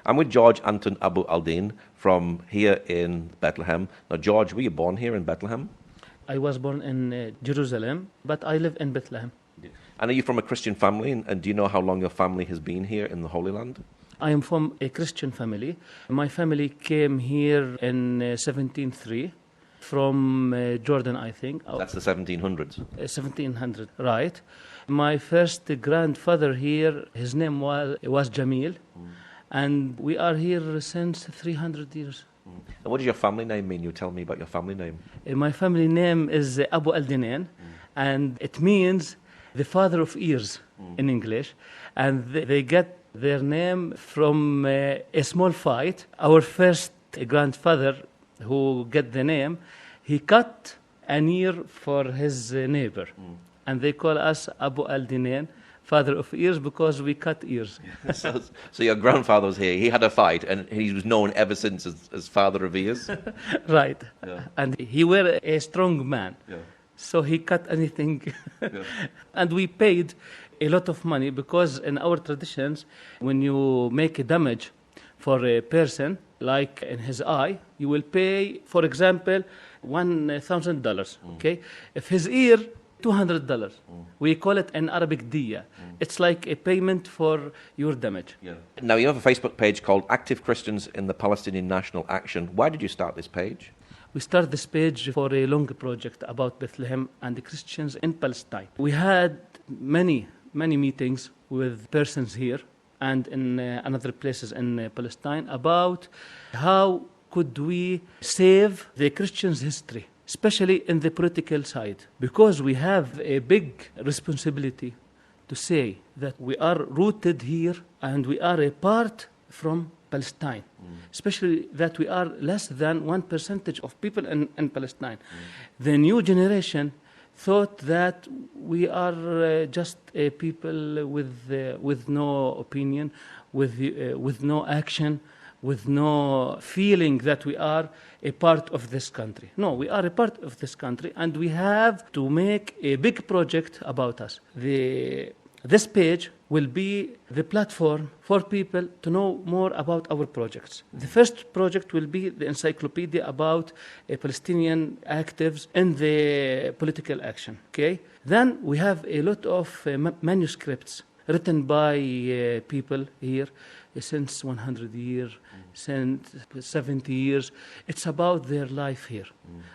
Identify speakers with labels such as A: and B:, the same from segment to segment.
A: I'm with George Anton Abu Aldin from here in Bethlehem. Now, George, were you born here in Bethlehem?
B: I was born in Jerusalem, but I live in Bethlehem.
A: And are you from a Christian family? And do you know how long your family has been here in the Holy Land?
B: I am from a Christian family. My family came here in 1703 from Jordan, I think.
A: That's the 1700s.
B: 1700, right. My first grandfather here, his name was Jamil, and we are here since 300 years.
A: And what does your family name mean? You tell me about your family name.
B: My family name is Abu al-Dinen, and it means the father of ears in English, and they get their name from a small fight. Our first grandfather who get the name, he cut an ear for his neighbor, and they call us Abu al-Dinen, father of ears, because we cut ears.
A: So your grandfather was here, he had a fight, and he was known ever since as father of ears?
B: Right.
A: Yeah.
B: And he was a strong man.
A: Yeah.
B: So he cut anything.
A: Yeah.
B: And we paid a lot of money, because in our traditions, when you make a damage for a person, like in his eye, you will pay, for example, $1,000. Okay? If his ear, $200. We call it in Arabic diya. It's like a payment for your damage.
A: Yeah. Now, you have a Facebook page called Active Christians in the Palestinian National Action. Why did you start this page?
B: We started this page for a long project about Bethlehem and the Christians in Palestine. We had many meetings with persons here and in other places in Palestine about how could we save the Christians' history, especially in the political side, because we have a big responsibility to say that we are rooted here and we are a part from Palestine, especially that we are less than 1% of people in Palestine. The new generation thought that we are just a people with no opinion, with no action, with no feeling that we are a part of this country. No, we are a part of this country, and we have to make a big project about us. This page will be the platform for people to know more about our projects. The first project will be the encyclopedia about Palestinian actives in the political action. Okay? Then we have a lot of manuscripts written by people here since 100 years, since 70 years. It's about their life here.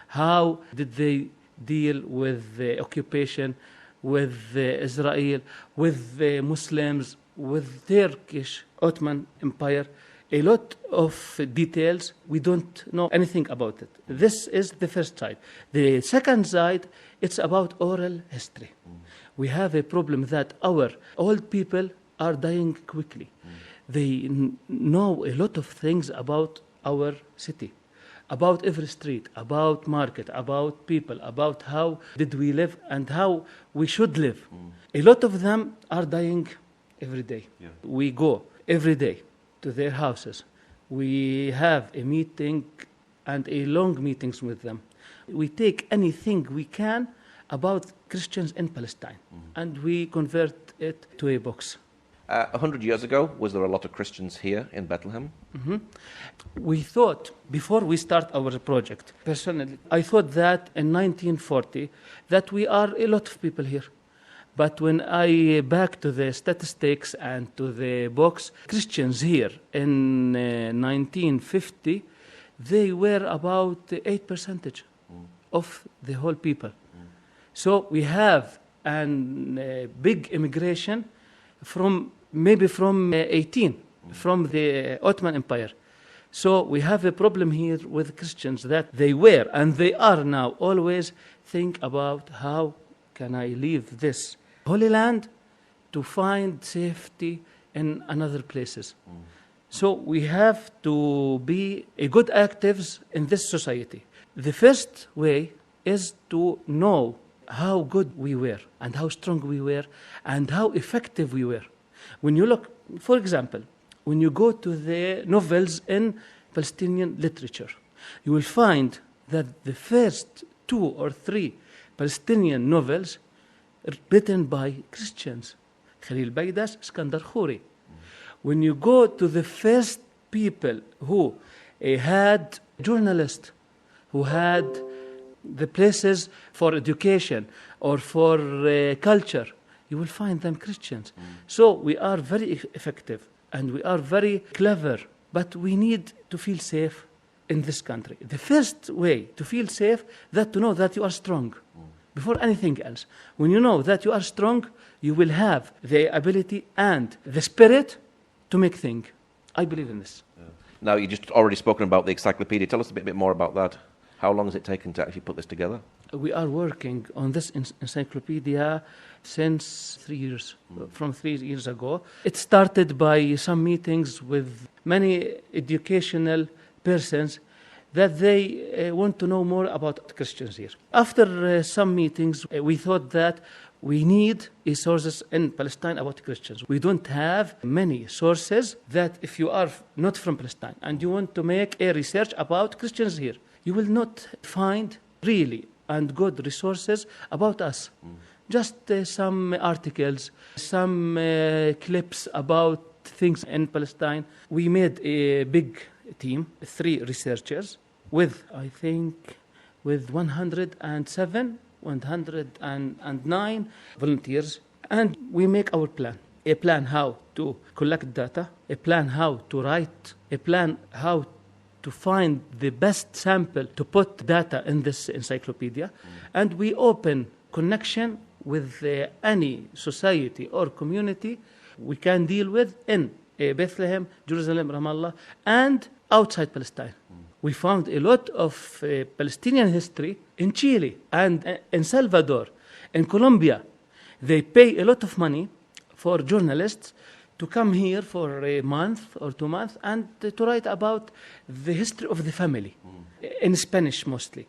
B: How did they deal with the occupation, with Israel, with the Muslims, with Turkish Ottoman Empire? A lot of details, we don't know anything about it. This is the first side. The second side, it's about oral history. We have a problem that our old people are dying quickly. They know a lot of things about our city, about every street, about market, about people, about how did we live and how we should live. A lot of them are dying every day. Yeah. We go every day to their houses. We have a meeting and a long meetings with them. We take anything we can about Christians in Palestine, and we convert it to a box.
A: 100 years ago, was there a lot of Christians here in Bethlehem?
B: We thought, before we start our project, personally, I thought that in 1940, that we are a lot of people here. But when I back to the statistics and to the box, Christians here in 1950, they were about 8% of the whole people. So we have a big immigration from 18, from the Ottoman Empire. So we have a problem here with Christians that they were and they are now always think about how can I leave this Holy Land to find safety in another places. So we have to be a good actives in this society. The first way is to know how good we were and how strong we were and how effective we were. When you look, for example, when you go to the novels in Palestinian literature, you will find that the first 2 or 3 Palestinian novels are written by Christians. Khalil Baydas, Iskandar Khoury. When you go to the first people who had journalists, who had the places for education or for culture, you will find them Christians. So we are very effective and we are very clever, but we need to feel safe in this country. The first way to feel safe is to know that you are strong before anything else. When you know that you are strong, you will have the ability and the spirit to make things. I believe in this.
A: Yeah. Now, you just already spoken about the encyclopedia. Tell us a bit more about that. How long has it taken to actually put this together?
B: We are working on this encyclopedia since 3 years, from 3 years ago. It started by some meetings with many educational persons that they want to know more about Christians here. After some meetings, we thought that we need sources in Palestine about Christians. We don't have many sources that if you are not from Palestine and you want to make a research about Christians here, you will not find really and good resources about us. Just some articles, some clips about things in Palestine. We made a big team, 3 researchers, with, I think, with 109 volunteers. And we make our plan. A plan how to collect data, a plan how to write, a plan how to find the best sample to put data in this encyclopedia. And we open connection with any society or community we can deal with in Bethlehem, Jerusalem, Ramallah, and outside Palestine. We found a lot of Palestinian history in Chile and in Salvador, in Colombia. They pay a lot of money for journalists to come here for a month or 2 months and to write about the history of the family, in Spanish mostly.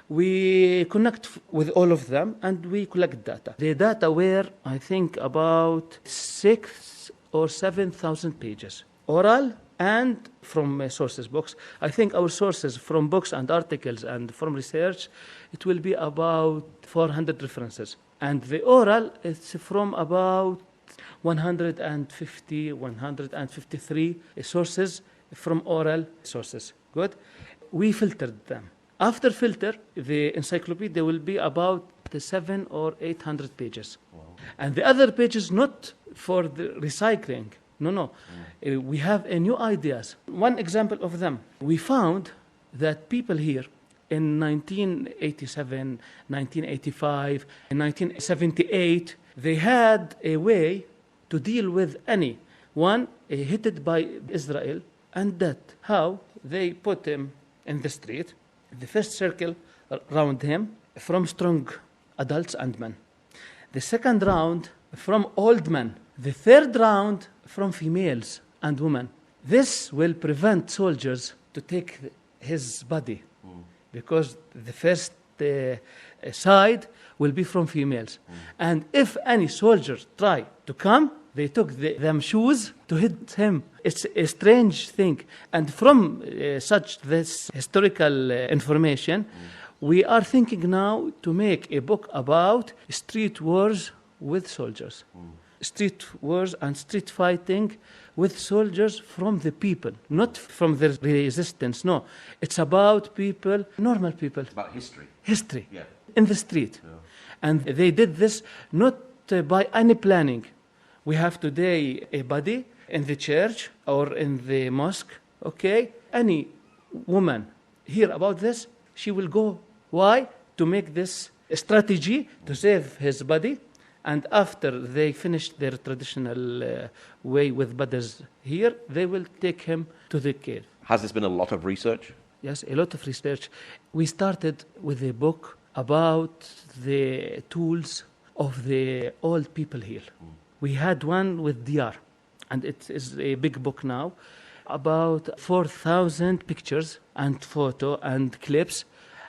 B: We connect with all of them and we collect data. The data were, I think, about 6,000 or 7,000 pages, oral and from sources books. I think our sources from books and articles and from research, it will be about 400 references. And the oral is from about 150, 153 sources from oral sources. Good? We filtered them. After filter, the encyclopedia will be about 700 or 800 pages. Wow. And the other pages not for the recycling. No. We have new ideas. One example of them. We found that people here in 1987, 1985, and 1978, they had a way to deal with anyone hit by Israel, and that how they put him in the street, the first circle around him from strong adults and men. The second round from old men. The third round from females and women. This will prevent soldiers to take his body because the first side will be from females. And if any soldiers try to come, they took them shoes to hit him. It's a strange thing. And from such this historical information, we are thinking now to make a book about street wars with soldiers. Street wars and street fighting with soldiers from the people, not from the resistance. No, it's about people, normal people.
A: It's about history.
B: History,
A: yeah.
B: In the street.
A: Yeah.
B: And they did this not by any planning. We have today a body in the church or in the mosque, okay? Any woman hear about this, she will go. Why? To make this strategy to save his body. And after they finish their traditional way with bodies here, they will take him to the cave.
A: Has this been a lot of research?
B: Yes, a lot of research. We started with a book about the tools of the old people here. We had one with DR, and it is a big book now, about 4,000 pictures and photo and clips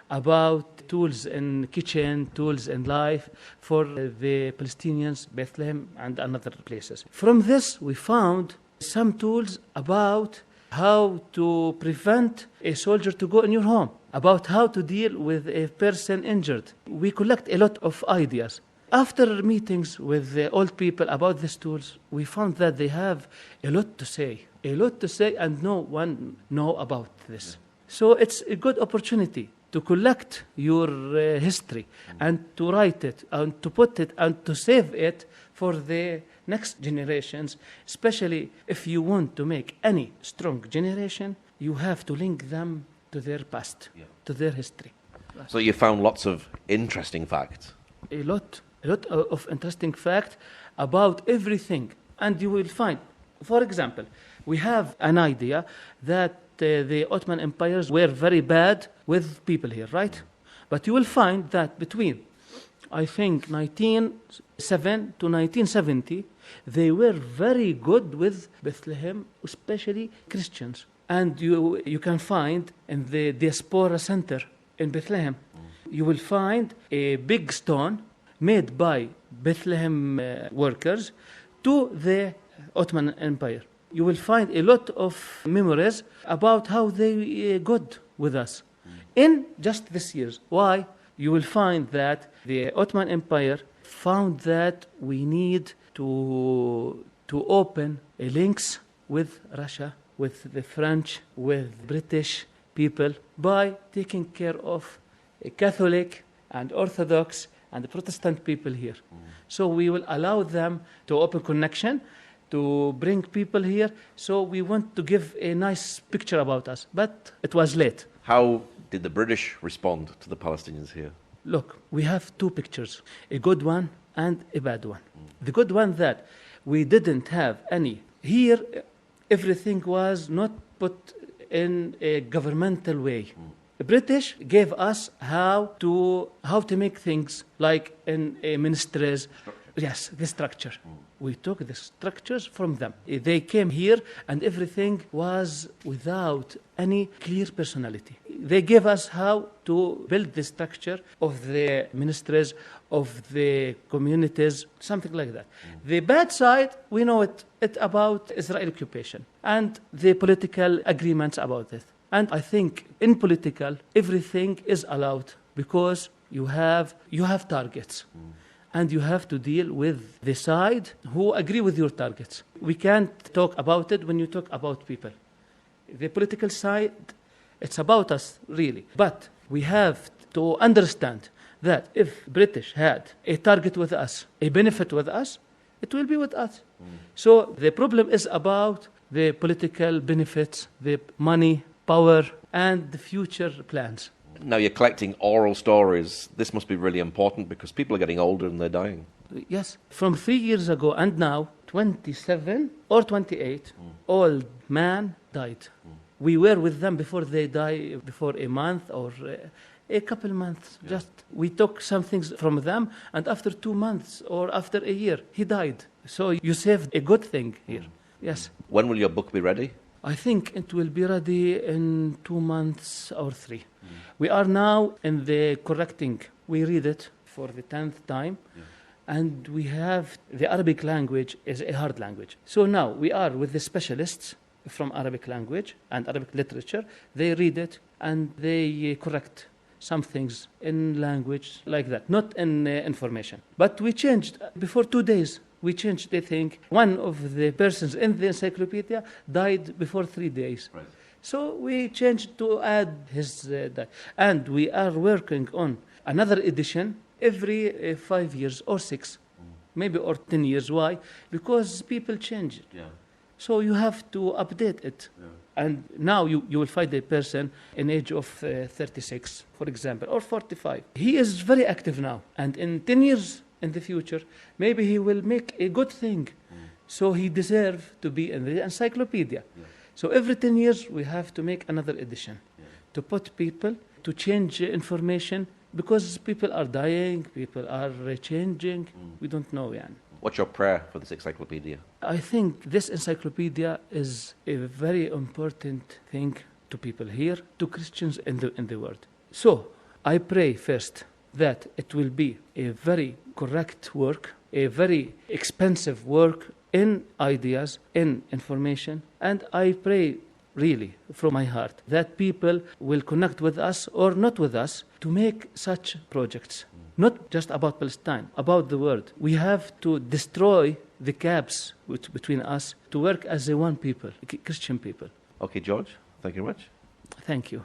B: about tools in kitchen, tools in life for the Palestinians, Bethlehem, and other places. From this, we found some tools about how to prevent a soldier to go in your home, about how to deal with a person injured. We collect a lot of ideas. after meetings with the old people about these tools, we found that they have a lot to say, and no one know about this. So it's a good opportunity to collect your history and to write it and to put it and to save it for the next generations, especially if you want to make any strong generation, you have to link them to their past, to their history.
A: So you found lots of interesting facts.
B: A lot of interesting facts about everything. And you will find, for example, we have an idea that the Ottoman empires were very bad with people here, right? But you will find that between, I think, 1907 to 1970, they were very good with Bethlehem, especially Christians. And you can find in the diaspora center in Bethlehem, you will find a big stone made by Bethlehem workers to the Ottoman Empire. You will find a lot of memories about how they got with us in just this years. Why? You will find that the Ottoman Empire found that we need to open links with Russia, with the French, with British people by taking care of Catholic and Orthodox and Protestant people here. So we will allow them to open connection, to bring people here. So we want to give a nice picture about us, but it was late.
A: How did the British respond to the Palestinians here?
B: Look, we have two pictures, a good one and a bad one. The good one that we didn't have any. Here, everything was not put in a governmental way. The British gave us how to make things like in a ministries. Yes, the structure. We took the structures from them. They came here and everything was without any clear personality. They gave us how to build the structure of the ministries, of the communities, something like that. The bad side, we know it about Israeli occupation and the political agreements about it. And I think in political, everything is allowed because you have targets. And you have to deal with the side who agree with your targets. We can't talk about it when you talk about people. The political side, it's about us, really. But we have to understand that if British had a target with us, a benefit with us, it will be with us. So the problem is about the political benefits, the money, power, and the future plans.
A: Now you're collecting oral stories. This must be really important because people are getting older and they're dying.
B: Yes. From 3 years ago and now, 27 or 28 old man died. We were with them before they died, before a month or a couple months. Yeah. Just we took some things from them, and after 2 months or after a year, he died. So you saved a good thing here. Yes.
A: When will your book be ready?
B: I think it will be ready in 2 months or 3. We are now in the correcting. We read it for the 10th time. And we have the Arabic language is a hard language. So now we are with the specialists from Arabic language and Arabic literature. They read it and they correct some things in language like that, not in information. But we changed before 2 days. We changed the thing. One of the persons in the encyclopedia died before 3 days. Right. So we changed to add his death. And we are working on another edition every 5 years or 6, maybe or 10 years. Why? Because people change. Yeah. So you have to update it. Yeah. And now you will find a person in age of 36, for example, or 45. He is very active now. And in 10 years in the future, maybe he will make a good thing. So he deserves to be in the encyclopedia. Yeah. So every 10 years, we have to make another edition to put people, to change information, because people are dying, people are changing. We don't know.
A: What's your prayer for this encyclopedia?
B: I think this encyclopedia is a very important thing to people here, to Christians in the world. So I pray first that it will be a very correct work, a very expensive work in ideas, in information, and I pray really from my heart that people will connect with us or not with us to make such projects. not just about Palestine, about the world. We have to destroy the gaps between us to work as a one people, Christian people.
A: Okay, George, thank you very much.
B: Thank you.